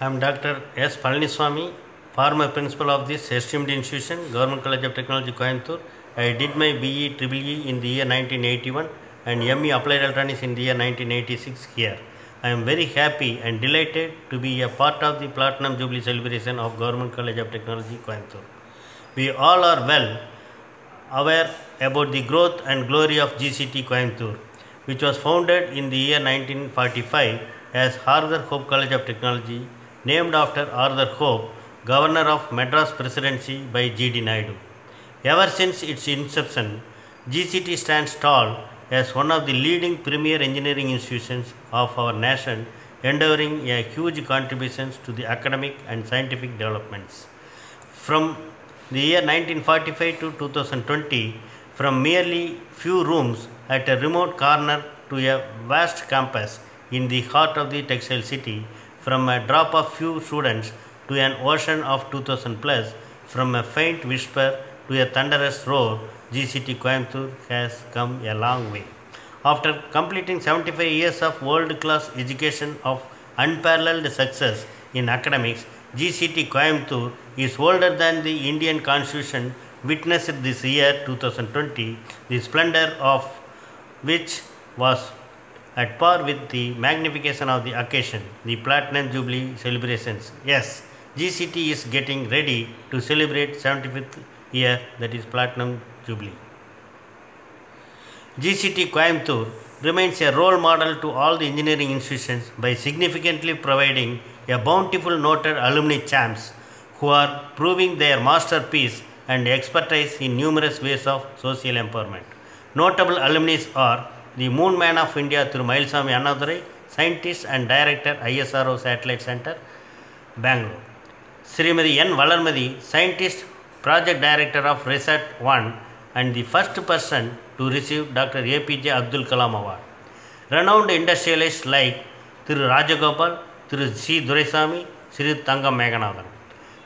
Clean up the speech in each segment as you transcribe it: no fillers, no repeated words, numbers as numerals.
am Dr. S. Palaniswamy, former principal of this esteemed institution, Government College of Technology, Coimbatore. I did my BE EEE in the year 1981 and ME Applied Electronics in the year 1986 here. I am very happy and delighted to be a part of the Platinum Jubilee celebration of Government College of Technology, Coimbatore. We all are well aware about the growth and glory of GCT Coimbatore, which was founded in the year 1945 as Arthur Hope College of Technology, named after Arthur Hope, Governor of Madras Presidency by G.D. Naidu. Ever since its inception, GCT stands tall as one of the leading premier engineering institutions of our nation, endeavoring a huge contributions to the academic and scientific developments. From the year 1945 to 2020, from merely few rooms at a remote corner to a vast campus in the heart of the textile city, from a drop of few students to an ocean of 2000 plus, from a faint whisper to a thunderous roar, GCT Coimbatore has come a long way. After completing 75 years of world-class education of unparalleled success in academics, GCT Coimbatore is older than the Indian Constitution witnessed this year 2020, the splendor of which was at par with the magnification of the occasion, the Platinum Jubilee celebrations. Yes, GCT is getting ready to celebrate 75th year, that is Platinum Jubilee. GCT Coimbatore remains a role model to all the engineering institutions by significantly providing a bountiful noted alumni champs who are proving their masterpiece and expertise in numerous ways of social empowerment. Notable alumni are the Moon Man of India through Mailswamy Annadurai, scientist and director ISRO Satellite Center, Bangalore. Srimati N. Valarmadi, scientist, project director of Reset 1 and the first person to receive Dr. APJ Abdul Kalam Award. Renowned industrialists like Thiru Rajagopal, Thiru C. Duraisamy, Sri Thangam Meghanathan.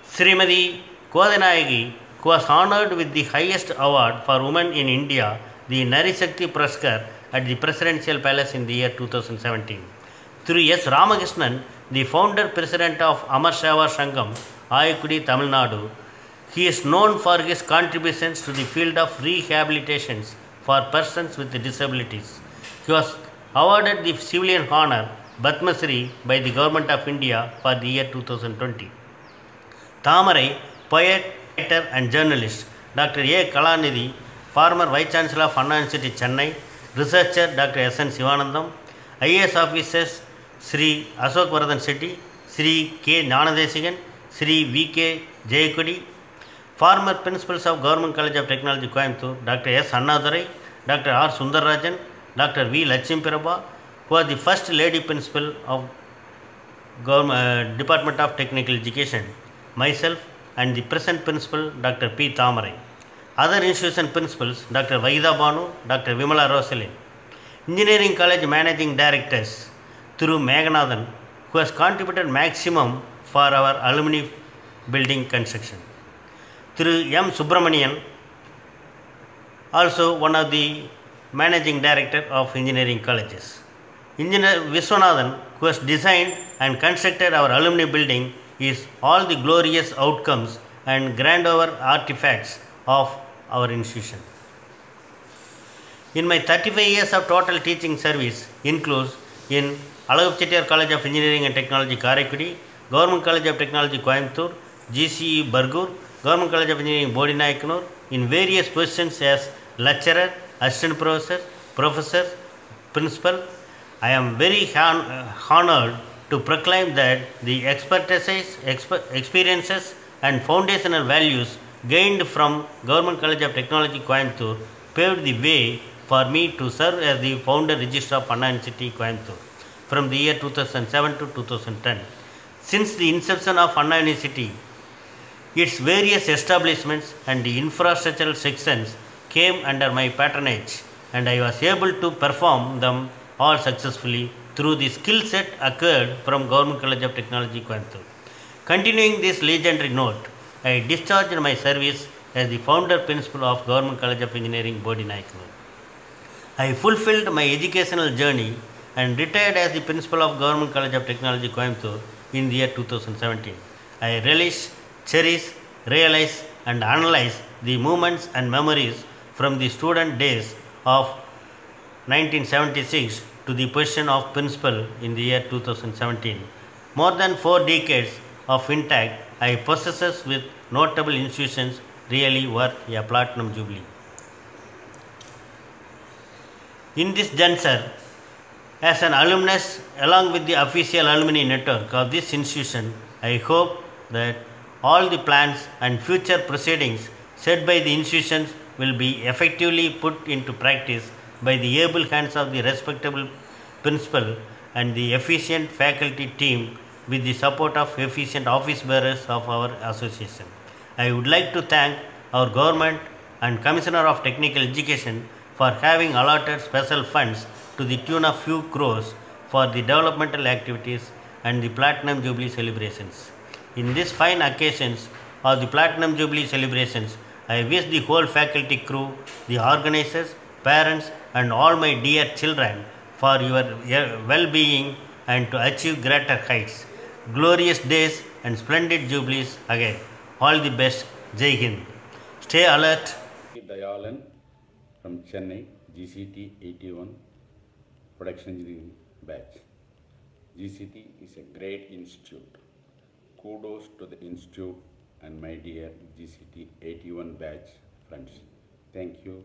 Srimati Kodanayagi, who was honored with the highest award for women in India, the Nari Shakti Puraskar at the Presidential Palace in the year 2017. Through S. Ramakrishnan, the founder president of Amar Seva Sangam, Ayakudi, Tamil Nadu, he is known for his contributions to the field of rehabilitations for persons with disabilities. He was awarded the civilian honor Padma Shri by the Government of India for the year 2020. Thamarai, poet, writer and journalist, Dr. A. Kalanidhi, former Vice Chancellor of Anna University, Chennai, researcher Dr. S. N. Sivanandam, IAS officers Sri Ashok Vardhan Shetty, Sri K. Gnanadesigan, Sri V. K. Jayakudi, former principals of Government College of Technology, Coimbatore, Dr. S. Annadurai, Dr. R. Sundarajan, Dr. V. Lachimprabha, who was the first lady principal of Department of Technical Education, myself, and the present principal, Dr. P. Thamarai. Other institution principals, Dr. Vaida Banu, Dr. Vimala Rosalin. Engineering College Managing Directors, Thiru Meghanathan, who has contributed maximum for our alumni building construction. Thiru M. Subramanian, also one of the Managing Director of Engineering Colleges. Engineer Viswanathan, who has designed and constructed our alumni building, is all the glorious outcomes and grandeur artifacts of our institution. In my 35 years of total teaching service includes in Alagappa Chettiar College of Engineering and Technology, Karaikudi, Government College of Technology, Coimbatore, GCE Bargur, Government College of Engineering, Bodinaikanur, in various positions as lecturer, assistant professor, professor, principal. I am very honored to proclaim that the expertise, experiences and foundational values gained from Government College of Technology, Coimbatore paved the way for me to serve as the founder registrar of Anna University, Coimbatore from the year 2007 to 2010. Since the inception of Anna University, its various establishments and the infrastructural sections came under my patronage, and I was able to perform them all successfully through the skill set acquired from Government College of Technology, Coimbatore. Continuing this legendary note, I discharged my service as the founder principal of Government College of Engineering, Bodinaikanur. I fulfilled my educational journey and retired as the principal of Government College of Technology, Coimbatore in the year 2017. I relish, cherish, realize, and analyze the moments and memories from the student days of 1976 to the position of principal in the year 2017. More than 4 decades of intact I possess with notable institutions really worth a platinum jubilee. In this juncture, as an alumnus along with the official alumni network of this institution, I hope that all the plans and future proceedings set by the institutions will be effectively put into practice by the able hands of the respectable principal and the efficient faculty team with the support of efficient office bearers of our association. I would like to thank our government and Commissioner of Technical Education for having allotted special funds to the tune of few crores for the developmental activities and the Platinum Jubilee celebrations. In these fine occasions of the Platinum Jubilee celebrations, I wish the whole faculty crew, the organizers, parents, and all my dear children for your well-being and to achieve greater heights. Glorious days and splendid jubilees ahead. All the best. Jai Hind. Stay alert. Dayalan from Chennai, GCT 81 Production Engineering batch. GCT is a great institute. Kudos to the institute and my dear GCT 81 batch friends. Thank you.